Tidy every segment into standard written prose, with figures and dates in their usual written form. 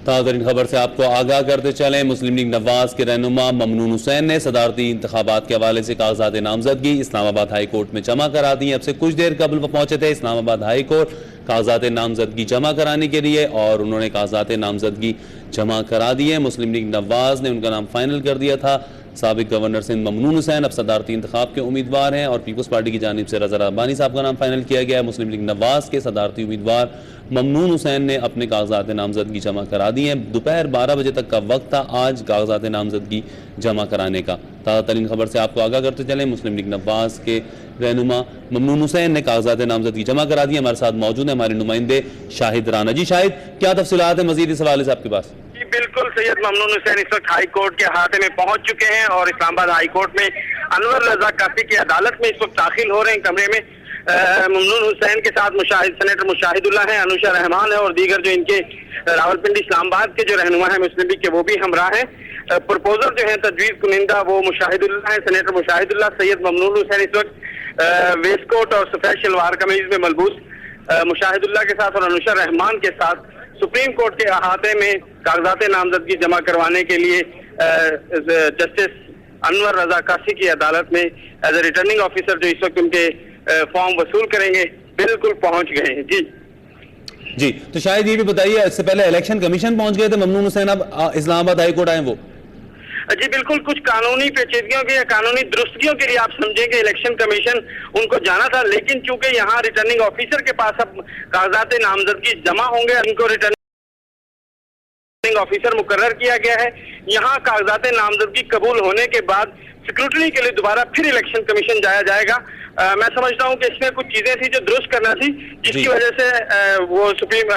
ताज़ातरीन खबर से आपको आगाह करते चलें। मुस्लिम लीग नवाज के रहनुमा ममनून हुसैन ने सदारती इंतखाबात के हवाले से कागजात नामजदगी इस्लामाबाद हाई कोर्ट में जमा करा दी। अब से कुछ देर कबल वो पहुंचे थे इस्लामाबाद हाई कोर्ट कागजात नामजदगी जमा कराने के लिए और उन्होंने कागजात नामजदगी जमा करा दिए। मुस्लिम लीग नवाज ने उनका नाम फाइनल कर दिया था। साबिक गवर्नर सिंध ममनून हुसैन अब सदारती इंतखाब के उम्मीदवार हैं और पीपल्स पार्टी की जानिब से रज़ा रब्बानी साहब का नाम फाइनल किया गया है। मुस्लिम लीग नवाज के सदारती उम्मीदवार ममनून हुसैन ने अपने कागजात नामजदगी जमा करा दी हैं। दोपहर 12 बजे तक का वक्त था आज कागजात नामजदगी जमा कराने का। ताज़ा तरीन खबर से आपको आगाह करते चलें। मुस्लिम लीग नवाज के रहनुमा ममनून हुसैन ने कागजात नामजदगी जमा करा दी। हमारे साथ मौजूद है हमारे नुमाइंदे शाहिद राना। जी शाहिद, क्या तफसीलात है मजीद इस हवाले से आपके पास? बिल्कुल, सैयद ममनून हुसैन इस वक्त हाई कोर्ट के अहाते में पहुंच चुके हैं और इस्लामाबाद हाई कोर्ट में अनवर रजा कासी की अदालत में इस वक्त दाखिल हो रहे हैं। कमरे में ममनून हुसैन के साथ सेनेटर मुशाहिदुल्लाह हैं, अनुशा रहमान है और दीगर जो इनके रावलपिंडी इस्लामाबाद के जो रहनुमा है मुस्लिम लीग के, वो भी हमरा है। प्रपोजर जो है तजवीज़ कुनिंदा वो मुशाहिदुल्लाह है, सेनेटर मुशाहिदुल्लाह। सैयद ममनून हुसैन इस वक्त वेस्टकोट और सफेद शलवार कमीज में मलबूस मुशाहिदुल्लाह के साथ और अनुशा रहमान के साथ सुप्रीम कोर्ट के अहाते में कागजात नामजदगी जमा करवाने के लिए जस्टिस अनवर रजा कासी की अदालत में एज ए रिटर्निंग ऑफिसर जो इस वक्त उनके फॉर्म वसूल करेंगे बिल्कुल पहुंच गए हैं। जी, तो शायद ये भी बताइए, इससे पहले इलेक्शन कमीशन पहुंच गए थे ममनून हुसैन, अब इस्लामाबाद हाई कोर्ट आए वो? जी बिल्कुल, कुछ कानूनी पेचीदगियों के या कानूनी दुरुस्तियों के लिए आप समझेंगे इलेक्शन कमीशन उनको जाना था, लेकिन चूंकि यहाँ रिटर्निंग ऑफिसर के पास अब कागजात नामजदगी जमा होंगे, इनको रिटर्निंग ऑफिसर मुकर्रर किया गया है। यहाँ कागजात नामजदगी कबूल होने के बाद सिक्योरिटी के लिए दोबारा फिर इलेक्शन कमीशन जाया जाएगा। मैं समझता हूँ कि इसमें कुछ चीजें थी जो दुरुस्त करना थी, जिसकी वजह से वो सुप्रीम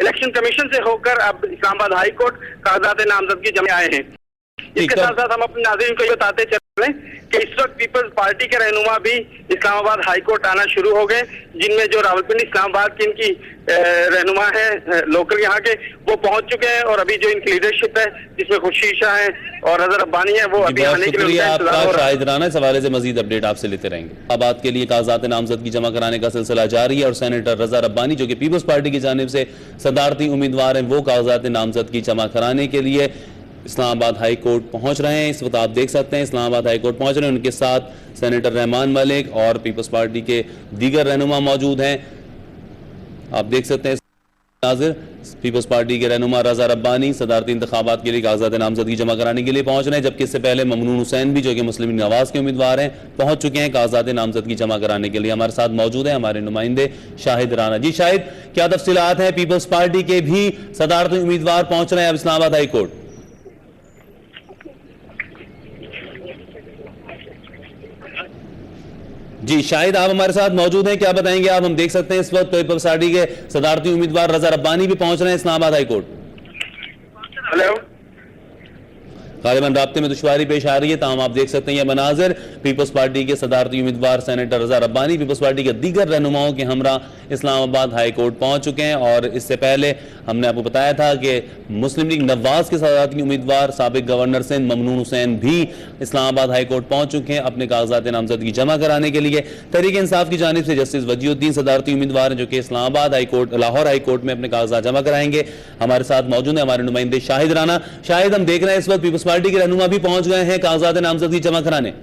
इलेक्शन कमीशन से होकर अब इस्लामाबाद हाई कोर्ट कागजात नामजदगी जमा आए हैं। इसके साथ साथ हम अपने नाज़रीन को बताते चल रहे हैं कि इस वक्त पीपल्स पार्टी के रहनुमा भी इस्लामाबाद हाई कोर्ट आना शुरू हो गए, जिनमें जो रावलपिंडी इस्लामाबाद की इनकी रहनुमा है लोकल यहाँ के, वो पहुंच चुके हैं और अभी जो इनकी लीडरशिप है जिसमें खुर्शीद शाह है और रज़ा रब्बानी है वो अभी आने के लिए शाहिद राना। इस हवाले से मजीद अपडेट आपसे लेते रहेंगे। आबाद के लिए कागजात नामजदगी जमा कराने का सिलसिला जारी है और सेनेटर रज़ा रब्बानी जो कि पीपल्स पार्टी की जानिब से सदारती उम्मीदवार हैं, वो कागजात नामजदगी जमा कराने के लिए इस्लामाबाद हाई कोर्ट पहुंच रहे हैं। इस वक्त आप देख सकते हैं इस्लामाबाद हाई कोर्ट पहुंच रहे हैं, उनके साथ सेनेटर रहमान मलिक और पीपल्स पार्टी के दीगर रहनुमा मौजूद हैं। आप देख सकते हैं नाज़िर, पीपल्स पार्टी के रहनुमा रज़ा रब्बानी सदारती इंतखाबात के लिए कागजात नामजदगी जमा कराने के लिए पहुंच रहे हैं, जबकि इससे पहले ममनून हुसैन भी जो कि मुस्लिम लीग नवाज के उम्मीदवार हैं पहुंच चुके हैं कागजात नामजदगी जमा कराने के लिए। हमारे साथ मौजूद है हमारे नुमाइंदे शाहिद राना। जी शाहिद, क्या तफसीलात हैं? पीपल्स पार्टी के भी सदारती उम्मीदवार पहुंच रहे हैं अब इस्लामाबाद हाई कोर्ट। जी शाहिद, आप हमारे साथ मौजूद हैं, क्या बताएंगे आप? हम देख सकते हैं इस वक्त पीपल्स पार्टी के सदारती उम्मीदवार रज़ा रब्बानी भी पहुंच रहे हैं इस्लामाबाद हाई कोर्ट। हेलो, गालिबन राब्ते में दुश्वारी पेश आ रही है, ताहम आप देख सकते हैं यह मनाजिर पीपल्स पार्टी के सदारती उम्मीदवार सेनेटर रज़ा रब्बानी पीपल्स पार्टी के दीगर रहनुमाओं के हमरा इस्लामाबाद हाई कोर्ट पहुंच चुके हैं। और इससे पहले हमने आपको बताया था कि मुस्लिम लीग नवाज के सदारती उम्मीदवार साबिक गवर्नर सिंध ममनून हुसैन भी इस्लामाबाद हाई कोर्ट पहुंच चुके हैं अपने कागजात नामजदगी जमा कराने के लिए। तहरीक इंसाफ की जानिब से जस्टिस वजीउद्दीन सदारती उम्मीदवार हैं जो कि Islamabad high court Lahore high court में अपने कागजात जमा कराएंगे। हमारे साथ मौजूद है हमारे नुमाइंदे शाहिद राना। शाहिद, हम देख रहे हैं इस वक्त पीपल्स पार्टी के रहनुमा भी पहुंच गए हैं कागजात नामजदगी जमा कराने।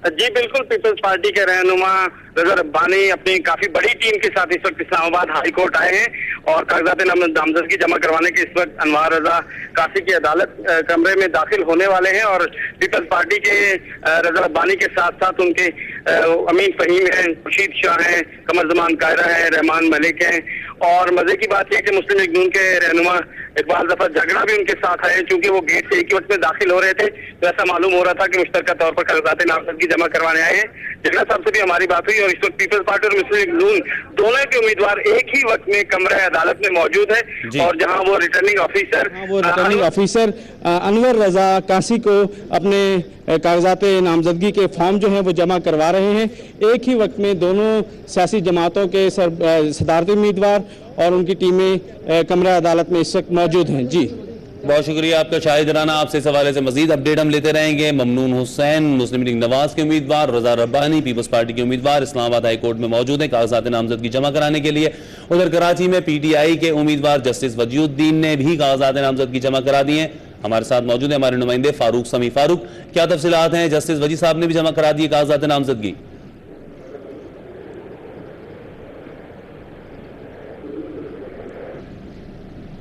जी बिल्कुल, पीपल्स पार्टी के रहनुमा रज़ा रब्बानी अपनी काफी बड़ी टीम के साथ इस वक्त इस्लामाबाद हाई कोर्ट आए हैं और कागजात नामजदगी जमा करवाने के इस वक्त अनवर रजा कासी की अदालत कमरे में दाखिल होने वाले हैं। और पीपल्स पार्टी के रज़ा रब्बानी के साथ साथ उनके अमीन फहीम हैं, खुर्शीद शाह हैं, कमर जमान कायरा है, रहमान मलिक हैं। और मजे की बात यह कि मुस्लिम लीग नून के रहनुमा इकबाल जफर झगड़ा भी उनके साथ आए, चूंकि वो गेट से एक ही वक्त में दाखिल हो रहे थे तो ऐसा मालूम हो रहा था कि मुश्तरका तौर पर कागजात नामजदगी जमा करवाने आए हैं। झगड़ा साहब से भी हमारी बात हुई और इस वक्त पीपल्स पार्टी और मुस्लिम लीग नून दोनों के उम्मीदवार एक ही वक्त में कमरा अदालत में मौजूद है और जहां वो रिटर्निंग ऑफिसर अनवर रजा कासी को अपने कागजात नामजदगी के फॉर्म जो हैं वो जमा करवा रहे हैं। एक ही वक्त में दोनों सियासी जमातों के सदारती उम्मीदवार और उनकी टीमें कमरा अदालत में इस वक्त मौजूद हैं। जी बहुत शुक्रिया आपका शाहिद राना। आपसे इस हवाले से मजीद अपडेट हम लेते रहेंगे। ममनून हुसैन मुस्लिम लीग नवाज के उम्मीदवार, रजा रब्बानी पीपल्स पार्टी के उम्मीदवार इस्लामाबाद हाई कोर्ट में मौजूद हैं कागजात नामजदगी जमा कराने के लिए। उधर कराची में PTI के उम्मीदवार जस्टिस वजीउद्दीन ने भी कागजात नामजदगी जमा करा दिए हैं। हमारे साथ मौजूद है हमारे नुमाइंदे फारूक समी। फारूक, क्या तफसीलात हैं? जस्टिस वजी साहब ने भी जमा करा दिए कागजात नामजदगी।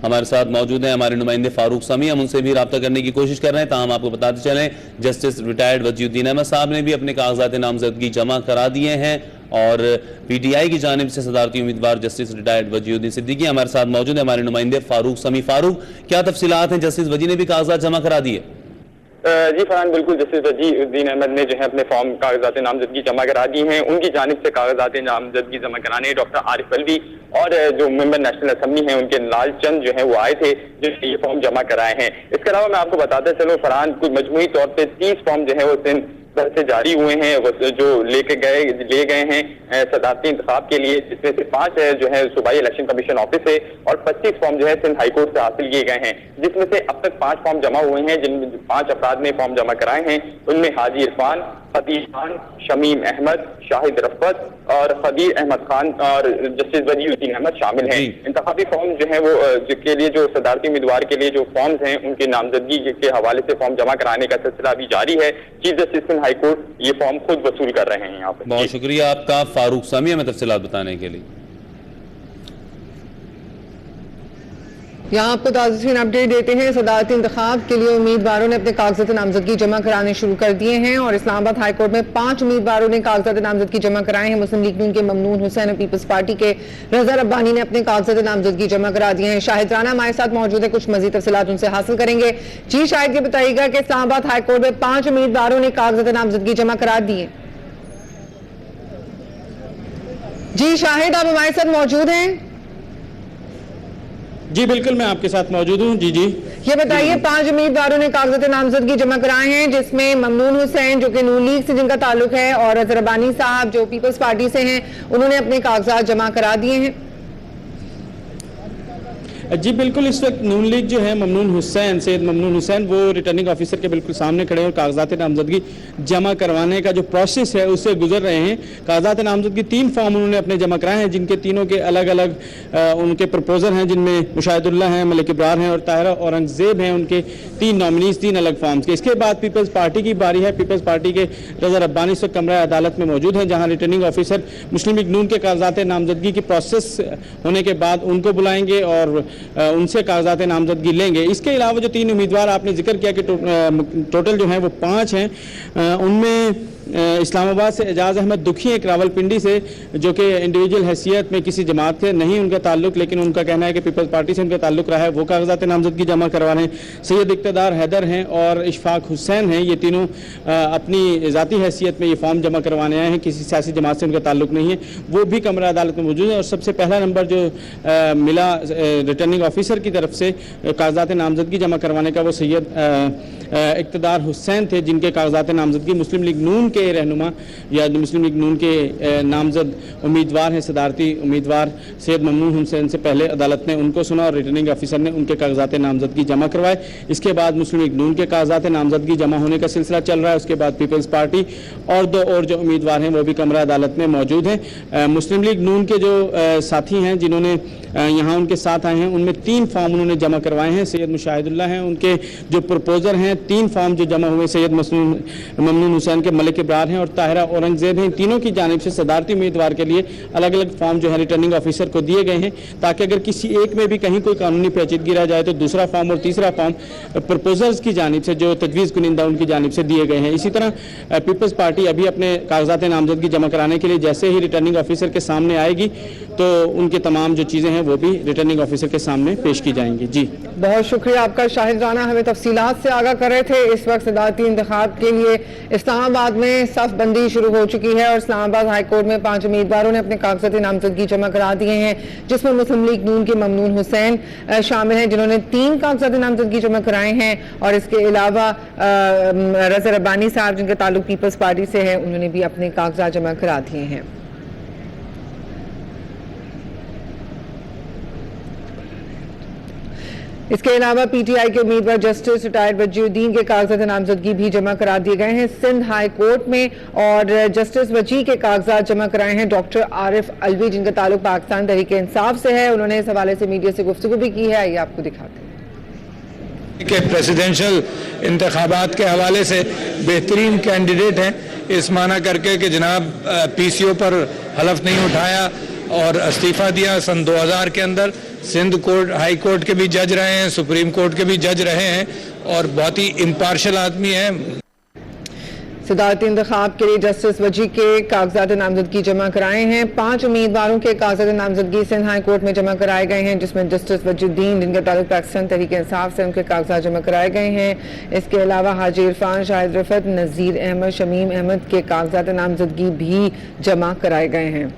हमारे साथ मौजूद हैं हमारे नुमाइंदे फारूक समी, हम उनसे भी रब्ता करने की कोशिश कर रहे हैं। ताहम आपको बताते चलें जस्टिस रिटायर्ड वजीउद्दीन अहमद साहब ने भी अपने कागजात नामजदगी जमा करा दिए हैं और PTI की जानिब से सदारती उम्मीदवार जस्टिस रिटायर्ड वजीउद्दीन सिद्दीकी हमारे साथ मौजूद है हमारे नुमाइंदे फारूक समी। फारूक, क्या तफसीलात हैं? जस्टिस वजी ने भी कागजात जमा करा दिए? जी फरहान, बिल्कुल जस्टिस वजीउद्दीन अहमद ने जो है अपने फॉर्म कागजात नामजदगी जमा करा दी हैं। उनकी जानिब से कागजात नामजदगी जमा कराने डॉक्टर आरिफ अलवी और जो मेंबर नेशनल असेंबली हैं उनके लाल चंद जो है वो आए थे, जो ये फॉर्म जमा कराए हैं। इसके अलावा मैं आपको बताते चलूं फरहान, कुछ मजमूई तौर पर 30 फॉर्म जो है वो घर से जारी हुए हैं, जो ले गए हैं सदारती इंतखाब के लिए, जिसमें से 5 जो है सूबाई इलेक्शन कमीशन ऑफिस से और 25 फॉर्म जो है सिंध हाईकोर्ट से हासिल किए गए हैं, जिसमें से अब तक 5 फॉर्म जमा हुए हैं। जिनमें 5 अफराद ने फॉर्म जमा कराए हैं, उनमें हाजी इरफान, फतीह खान, शमीम अहमद, शाहिद रफत और खदीर अहमद खान और जस्टिस वजीउद्दीन अहमद शामिल हैं। इंतखाबी फॉर्म जो है वो के लिए जो सदारती उम्मीदवार के लिए जो फॉर्म्स हैं उनके नामजदगी के हवाले से फॉर्म जमा कराने का सिलसिला अभी जारी है। चीफ जस्टिस सिंध हाईकोर्ट ये फॉर्म खुद वसूल कर रहे हैं यहाँ पे। बहुत शुक्रिया आपका फारूक समी हमें तफसीलात बताने के लिए। यहाँ आपको ताज़ा अपडेट देते हैं। सदारती इंतखाब के लिए उम्मीदवारों ने अपने कागजात नामजदगी जमा कराने शुरू कर दिए हैं और इस्लामाबाद हाई कोर्ट में 5 उम्मीदवारों ने कागजात नामजदगी जमा कराए हैं। मुस्लिम लीग नून के ममनून हुसैन और पीपल्स पार्टी के रजा रब्बानी ने अपने कागजात नामजदगी जमा करा दिए हैं। शाहिद राना हमारे साथ मौजूद है, कुछ मजीद तफसीलात उनसे हासिल करेंगे। जी शाहिद, ये बताइएगा कि इस्लामाबाद हाई कोर्ट में 5 उम्मीदवारों ने कागजात नामजदगी जमा करा दिए। जी शाहिद, आप हमारे साथ मौजूद हैं? जी बिल्कुल, मैं आपके साथ मौजूद हूँ। जी जी, ये बताइए, 5 उम्मीदवारों ने कागजात नामजदगी जमा कराए हैं, जिसमें ममनून हुसैन जो कि नून लीग से जिनका ताल्लुक है और रजा रब्बानी साहब जो पीपल्स पार्टी से हैं, उन्होंने अपने कागजात जमा करा दिए हैं। जी बिल्कुल, इस वक्त नून लीग जो है ममनून हुसैन, सैयद ममनून हुसैन, वो रिटर्निंग ऑफिसर के बिल्कुल सामने खड़े हैं और कागजात नामजदगी जमा करवाने का जो प्रोसेस है उससे गुजर रहे हैं। कागजात नामजदगी 3 फॉर्म उन्होंने अपने जमा कराए हैं, जिनके तीनों के अलग अलग उनके प्रपोजल हैं, जिनमें मुशाहिदुल्लाह हैं, मलिक इब्रार हैं और ताहिरा औरंगजेब हैं। उनके 3 नॉमिनीज 3 अलग फॉर्म्स के। इसके बाद पीपल्स पार्टी की बारी है। पीपल्स पार्टी के रजा रब्बानी इस वक्त कमरा अदालत में मौजूद हैं, जहाँ रिटर्निंग ऑफिसर मुस्लिम लीग नून के कागजात नामजदगी की प्रोसेस होने के बाद उनको बुलाएंगे और उनसे कागजात नामजदगी लेंगे। इसके अलावा जो 3 उम्मीदवार आपने जिक्र किया कि टोटल जो है वो 5 हैं, उनमें इस्लामाबाद से एजाज अहमद दुखी एक रावलपिंडी से, जो कि इंडिविजुअल हैसियत में किसी जमात से नहीं उनका ताल्लुक, लेकिन उनका कहना है कि पीपल्स पार्टी से उनका ताल्लुक रहा है, वो कागजात नामजदगी जमा करवा रहे हैं। सैयद इक़्तिदार हैदर हैं और इशफाक हुसैन हैं, ये तीनों अपनी ज़ाती हैसियत में ये फॉर्म जमा करवाने आए हैं, किसी सियासी जमात से उनका ताल्लुक नहीं है, वो भी कमरा अदालत में मौजूद है। और सबसे पहला नंबर जो मिला रिटर्निंग ऑफिसर की तरफ से कागजात नामजदगी जमा करवाने का, वो सैयद इक़्तिदार हुसैन थे, जिनके कागजात नामजदगी मुस्लिम लीग नून के रहनुमा या मुस्लिम लीग नून के नामजद उम्मीदवार हैं, सदारती उम्मीदवार सैयद ममनून हुसैन से पहले अदालत ने उनको सुना और रिटर्निंग ऑफिसर ने उनके कागजात नामजदगी जमा करवाए। इसके बाद मुस्लिम लीग नून के कागजात नामजदगी जमा होने का सिलसिला चल रहा है। उसके बाद पीपल्स पार्टी और 2 और जो उम्मीदवार हैं वो भी कमरा अदालत में मौजूद हैं। मुस्लिम लीग नून के जो साथी हैं जिन्होंने यहाँ उनके साथ आए हैं, उनमें 3 फॉर्म उन्होंने जमा करवाए हैं। सैयद मुशाहिदुल्लाह हैं, उनके जो प्रपोजर हैं 3 फॉर्म जो जमा हुए सैयद ममनून हुसैन के मलिक इब्रार हैं और ताहिरा औरंगजेब हैं। तीनों की जानिब से सदारती उम्मीदवार के लिए अलग अलग फॉर्म जो है रिटर्निंग ऑफिसर को दिए गए हैं, ताकि अगर किसी एक में भी कहीं कोई कानूनी पेचीदगी रह जाए तो दूसरा फॉर्म और तीसरा फॉर्म प्रपोजर्स की जानिब से जो तजवीज़ कुनिंदा उनकी जानिब से दिए गए हैं। इसी तरह पीपल्स पार्टी अभी अपने कागजात नामजदगी जमा कराने के लिए जैसे ही रिटर्निंग ऑफिसर के सामने आएगी तो उनके तमाम जो चीज़ें हैं वो भी रिटर्निंग ऑफिसर के सामने पेश की जाएंगी। जी बहुत शुक्रिया आपका शाहिद राना, हमें तफसीलात से आगाह कर रहे थे। इस वक्त सदारती इंतखाब के लिए इस्लामाबाद में सफ बंदी शुरू हो चुकी है और इस्लामाबाद हाई कोर्ट में 5 उम्मीदवारों ने अपने कागजात नामजदगी जमा करा दिए हैं, जिसमें मुस्लिम लीग नून के ममनून हुसैन शामिल हैं, जिन्होंने 3 कागजात नामजदगी जमा कराए हैं और इसके अलावा रजा रब्बानी साहब जिनका ताल्लुक पीपल्स पार्टी से है, उन्होंने भी अपने कागजात जमा करा दिए हैं। इसके अलावा पीटीआई के उम्मीदवार जस्टिस रिटायर्ड वजीउद्दीन के कागजात नामजदगी भी जमा करा दिए गए हैं सिंध हाई कोर्ट में, और जस्टिस वजी के कागजात जमा कराए हैं डॉक्टर आरिफ अलवी, जिनका ताल्लुक पाकिस्तान तहरीक इंसाफ से है। उन्होंने इस हवाले से मीडिया से गुफ्तगू भी की है, आइए आपको दिखाते हैं। के प्रेसिडेंशियल इंतखाबात के हवाले से बेहतरीन कैंडिडेट हैं, इस माना करके कि जनाब पीसीओ पर हलफ नहीं उठाया और इस्तीफा दिया सन 2000 के अंदर। सिंध कोर्ट हाई कोर्ट के भी जज रहे हैं, सुप्रीम कोर्ट के भी जज रहे हैं और बहुत ही इम्पार्शल आदमी हैं। सदारती इंतखाब के लिए जस्टिस वजी के कागजात नामजदगी जमा कराए हैं। 5 उम्मीदवारों के कागजात नामजदगी सिंध हाई कोर्ट में जमा कराए गए हैं, जिसमें जस्टिस वजीउद्दीन, जिनका ताल्लुक पाकिस्तान तहरीक इंसाफ से, उनके कागजात जमा कराए गए हैं। इसके अलावा हाजी इरफान, शाहिद रफत, नज़ीर अहमद, शमीम अहमद के कागजात नामजदगी भी जमा कराए गए हैं।